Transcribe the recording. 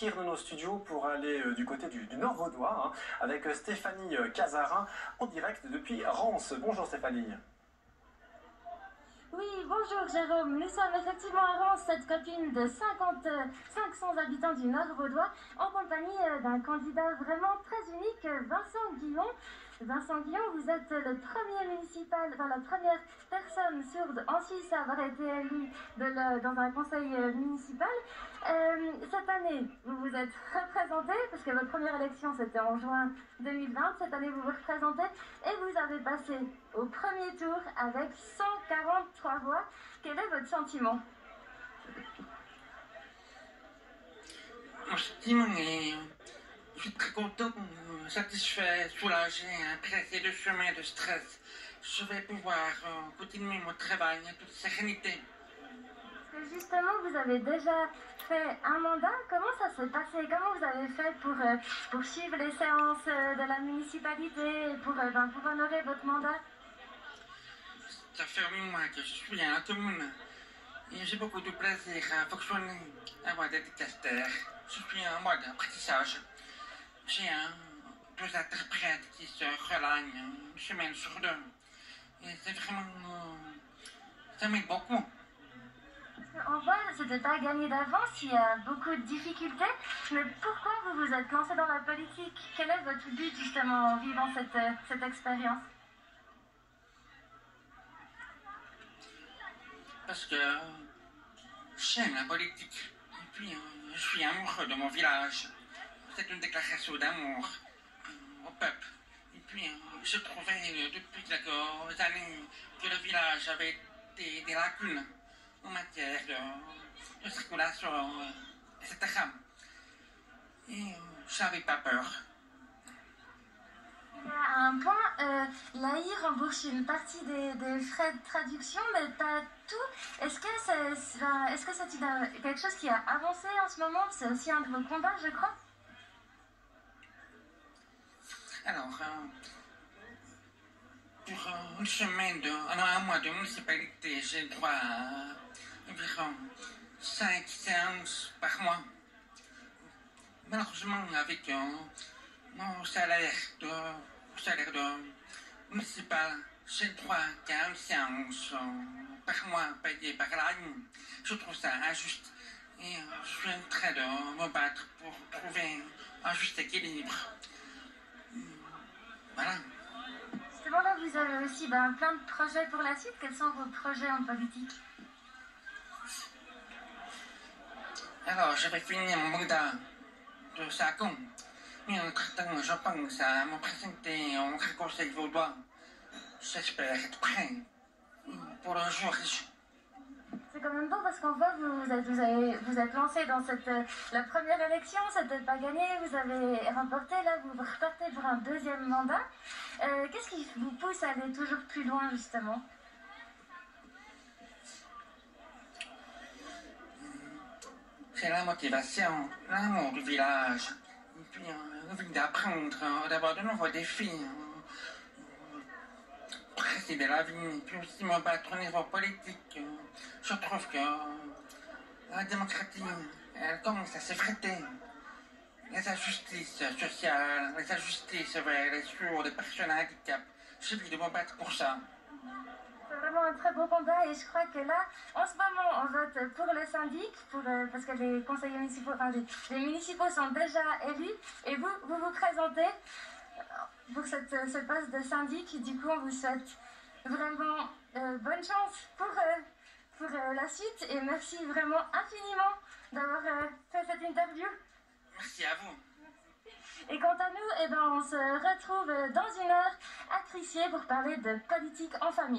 sortir de nos studios pour aller du côté du Nord vaudois, hein, avec Stéphanie Cazarin en direct depuis Rance. Bonjour Stéphanie. Oui, bonjour Jérôme. Nous sommes effectivement à Rance, cette commune de 500 habitants du Nord vaudois, en compagnie d'un candidat vraiment très unique, Vincent Guillon. Vincent Guillon, vous êtes le premier municipal, enfin la première personne sourde en Suisse à avoir été élue dans un conseil municipal. Cette année, vous vous êtes représenté, parce que votre première élection c'était en juin 2020. Cette année, vous vous représentez et vous avez passé au premier tour avec 143 voix. Quel est votre sentiment? Mon sentiment est... Je suis très content, satisfait, soulagé, après ces 2 semaines de stress. Je vais pouvoir continuer mon travail en toute sérénité. Parce que justement, vous avez déjà fait un mandat. Comment ça s'est passé? Comment vous avez fait pour suivre les séances de la municipalité et pour honorer votre mandat? Ça fait 8 mois que je suis à la commune et j'ai beaucoup de plaisir à fonctionner, à avoir des dicastères. Je suis en mode apprentissage. J'ai 2 interprètes qui se relagnent une semaine sur 2. Et c'est vraiment... ça m'aide beaucoup. On voit, c'était pas gagné d'avance, il y a beaucoup de difficultés. Mais pourquoi vous vous êtes lancé dans la politique? Quel est votre but justement en vivant cette expérience? Parce que j'aime la politique. Et puis, je suis amoureux de mon village. C'est une déclaration d'amour au peuple. Et puis, je trouvais depuis quelques années que le village avait des lacunes en matière de circulation, etc. Et je n'avais pas peur. À un point, l'AI rembourse une partie des frais de traduction, mais pas tout. Est-ce que c'est quelque chose qui a avancé en ce moment? C'est aussi un de vos combats, je crois. Alors, pour une semaine, un mois de municipalité, j'ai droit à environ 5 séances par mois. Malheureusement, avec mon salaire de municipal, j'ai droit qu'à une séance par mois payée par l'ANI. Je trouve ça injuste et je suis en train de me battre pour trouver un juste équilibre. Voilà. Justement, là, vous avez aussi plein de projets pour la suite. Quels sont vos projets en politique? Alors, je vais finir mon mandat de 5 ans. Mais entre-temps, je pense à me présenter au conseil vaudois. J'espère être prêt pour le jour. C'est quand même beau parce qu'on voit vous êtes lancé dans la première élection, c'était pas gagné, vous avez remporté, là vous repartez pour un 2e mandat. Qu'est-ce qui vous pousse à aller toujours plus loin justement? C'est la motivation, l'amour du village, et puis l'envie d'apprendre, d'avoir de nouveaux défis, présider la vie, et puis aussi me battre au niveau politique. Je trouve que la démocratie, elle commence à s'effriter. Les injustices sociales, les injustices vers les sourds, les personnes à handicap, j'ai envie de me battre pour ça. C'est vraiment un très beau combat et je crois que là, en ce moment, on vote pour le syndic, parce que les conseillers municipaux, les municipaux sont déjà élus et vous vous présentez pour ce poste de syndic. Du coup, on vous souhaite vraiment bonne chance pour la suite et merci vraiment infiniment d'avoir fait cette interview. Merci à vous. Et quant à nous, on se retrouve dans 1 heure à Crissier pour parler de politique en famille.